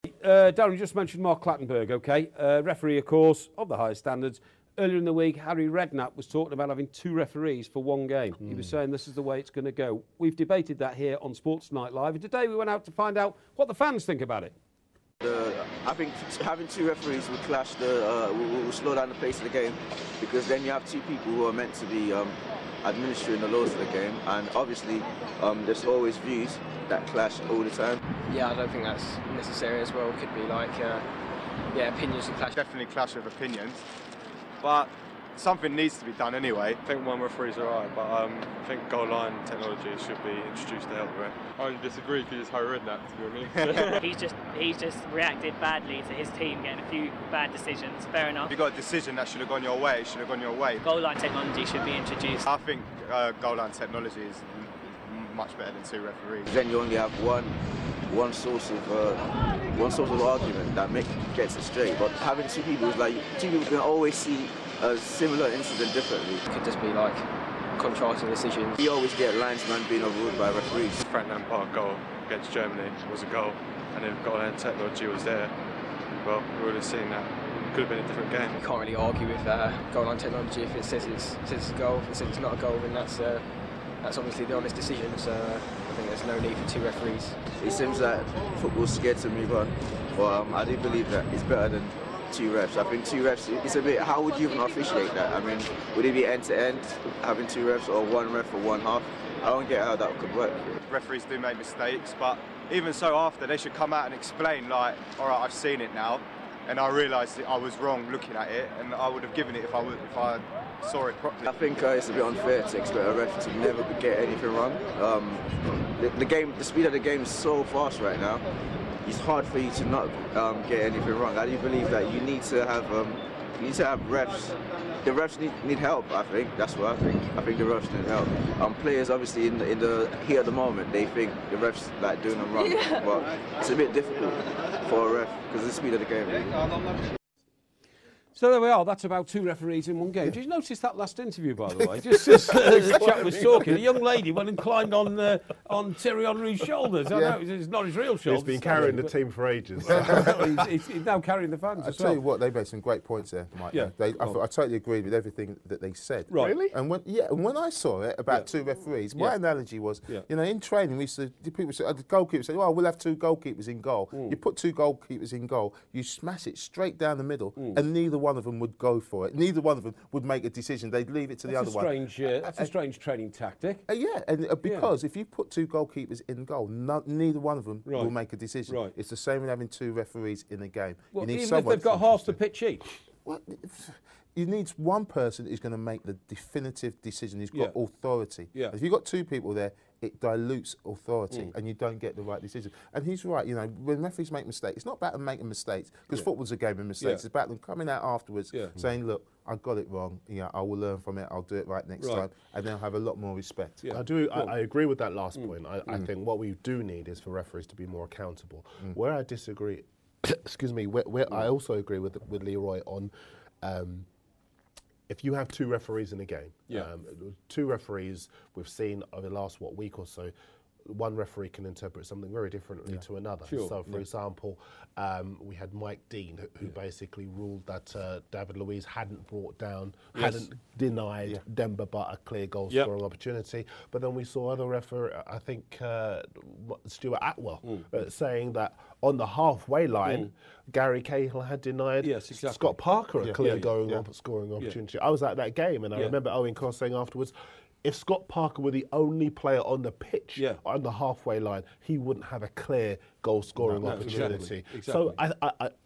Darren, you just mentioned Mark Clattenburg, okay? Referee, of course, of the highest standards. Earlier in the week, Harry Redknapp was talking about having 2 referees for 1 game. He was saying this is the way it's going to go. We've debated that here on Sports Night Live, and today we went out to find out what the fans think about it. I think having 2 referees will clash will slow down the pace of the game, because then you have 2 people who are meant to be administering the laws of the game, and obviously there's always views that clash all the time. Yeah, I don't think that's necessary as well. It could be like, opinions and clash. Definitely clash of opinions, but something needs to be done anyway. I think 1 referee's alright, but I think goal line technology should be introduced to help with it. I only disagree because it's Harry Redknapp, to be honest. he's just reacted badly to his team getting a few bad decisions. Fair enough. You got a decision that should have gone your way. It should have gone your way. Goal line technology should be introduced. I think goal line technology is much better than 2 referees. Then you only have one source of argument that gets it straight. But having 2 people, like 2 people can always see a similar incident differently. It could just be like contrasting decisions. We always get linesmen being overruled by referees. Frank Lampard goal against Germany was a goal, and if goal line technology was there, well, we would have seen that. It could have been a different game. You can't really argue with goal line technology. If it says it's a goal, if it says it's not a goal, then that's obviously the honest decision. So I think there's no need for 2 referees. It seems that football's scared to move on, but I do believe that it's better than 2 refs. I think 2 refs, it's a bit, how would you even officiate that? I mean, would it be end-to-end, having 2 refs, or 1 ref for 1 half? I don't get how that could work. Referees do make mistakes, but even so after, they should come out and explain, like, all right, I've seen it now, and I realised that I was wrong looking at it, and I would have given it if I saw it properly. I think it's a bit unfair to expect a ref to never get anything wrong. The speed of the game is so fast right now. It's hard for you to not get anything wrong. I do believe that you need to have refs. The refs need help. I think that's what I think. I think the refs need help. Players obviously in the heat of the moment, they think the refs like doing them wrong, but it's a bit difficult for a ref because of the speed of the game. Really. So there we are. That's about 2 referees in 1 game. Did you notice that last interview, by the way? Just as the chap was talking, a young lady went and climbed on Thierry Henry's shoulders. I know it's not his real shoulders. He's been carrying the team for ages. he's now carrying the fans. I tell you what, they made some great points there, Mike. Yeah. I totally agreed with everything that they said. Right. Really? And when I saw it about 2 referees, my analogy was, in training, people said, the goalkeeper said, "Well, we'll have 2 goalkeepers in goal." You put 2 goalkeepers in goal, you smash it straight down the middle, and neither one of them would go for it. Neither one of them would make a decision. They'd leave it to the other one. That's a strange training tactic. Because if you put 2 goalkeepers in goal, neither one of them will make a decision. Right. It's the same with having 2 referees in a game. Well, even if they've got half the pitch each. Well, you need one person who's going to make the definitive decision, who's got authority. Yeah. If you've got 2 people there, it dilutes authority and you don't get the right decision. And he's right, when referees make mistakes, it's not about them making mistakes, because football's a game of mistakes. It's about them coming out afterwards saying, look, I got it wrong, I will learn from it, I'll do it right next time, and they'll have a lot more respect. Yeah. I agree with that last point. I think what we do need is for referees to be more accountable. Where I disagree, excuse me, where I also agree with Leroy on if you have 2 referees in a game, 2 referees we've seen over the last week or so, one referee can interpret something very differently to another. Sure. So, for example, we had Mike Dean, who basically ruled that David Luiz hadn't hadn't denied Demba Ba a clear goal scoring opportunity. But then we saw other referee, I think Stuart Atwell, saying that on the halfway line, Gary Cahill had denied Scott Parker a clear scoring opportunity. I was at that game, and I remember Owen Cross saying afterwards, if Scott Parker were the only player on the pitch on the halfway line, he wouldn't have a clear goal-scoring opportunity. Exactly. So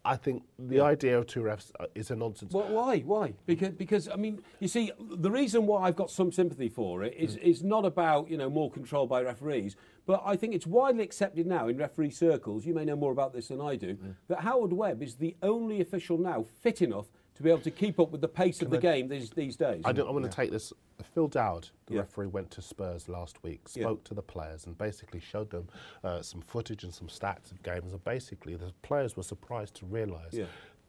I think the idea of 2 refs is a nonsense. Well, why? Because I mean, you see, the reason why I've got some sympathy for it is not about more control by referees, but I think it's widely accepted now in referee circles. You may know more about this than I do. That Howard Webb is the only official now fit enough to be able to keep up with the pace of the game these days. I want to take this. Phil Dowd, the referee, went to Spurs last week, spoke to the players and basically showed them some footage and some stats of games. And basically, the players were surprised to realise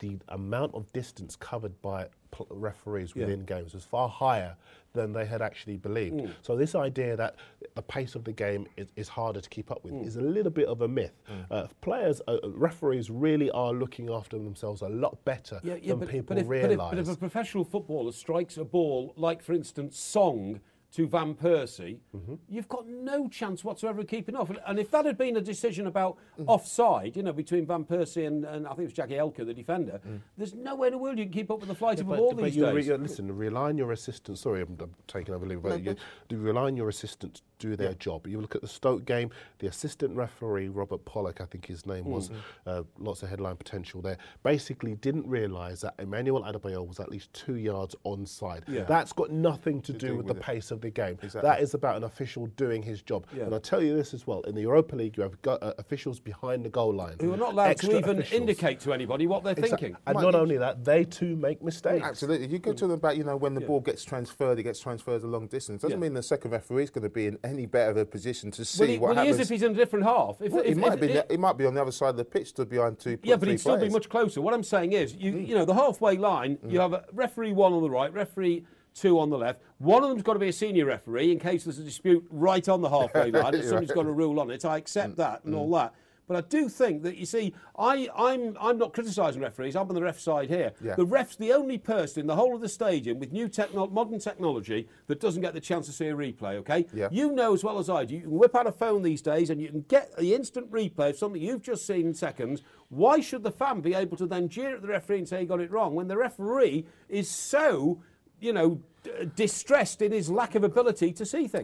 the amount of distance covered by referees within games was far higher than they had actually believed. So this idea that the pace of the game is harder to keep up with is a little bit of a myth. Referees really are looking after themselves a lot better than people realise. But if a professional footballer strikes a ball, like for instance Song, to Van Persie, you've got no chance whatsoever of keeping off. And if that had been a decision about offside, between Van Persie and I think it was Jackie Elka, the defender, there's no way in the world you can keep up with the flight of a ball these days. Listen, rely on your assistant. Sorry, I'm taking over, but you rely on your assistant to do their job. You look at the Stoke game, the assistant referee, Robert Pollock, I think his name was, lots of headline potential there, basically didn't realise that Emmanuel Adebayor was at least 2 yards onside. That's got nothing to do with the pace of the game. That is about an official doing his job. And I'll tell you this as well, in the Europa League you have officials behind the goal line who are not allowed to even indicate to anybody what they're thinking. And not only that, they too make mistakes. Absolutely. You go to them about, when the ball gets transferred, it gets transferred a long distance. Doesn't mean the second referee is going to be in any better of a position to see what happens. He is if he's in a different half. He might be on the other side of the pitch, stood behind two. Yeah, but he'd still be much closer. What I'm saying is, the halfway line, you have a referee 1 on the right, referee 2 on the left. One of them's got to be a senior referee in case there's a dispute right on the halfway line. And somebody's got to rule on it. I accept that and all that. But I do think that, you see, I'm not criticising referees. I'm on the ref side here. The ref's the only person in the whole of the stadium with modern technology that doesn't get the chance to see a replay, okay? You know as well as I do, you can whip out a phone these days and you can get the instant replay of something you've just seen in seconds. Why should the fan be able to then jeer at the referee and say he got it wrong when the referee is so, distressed in his lack of ability to see things?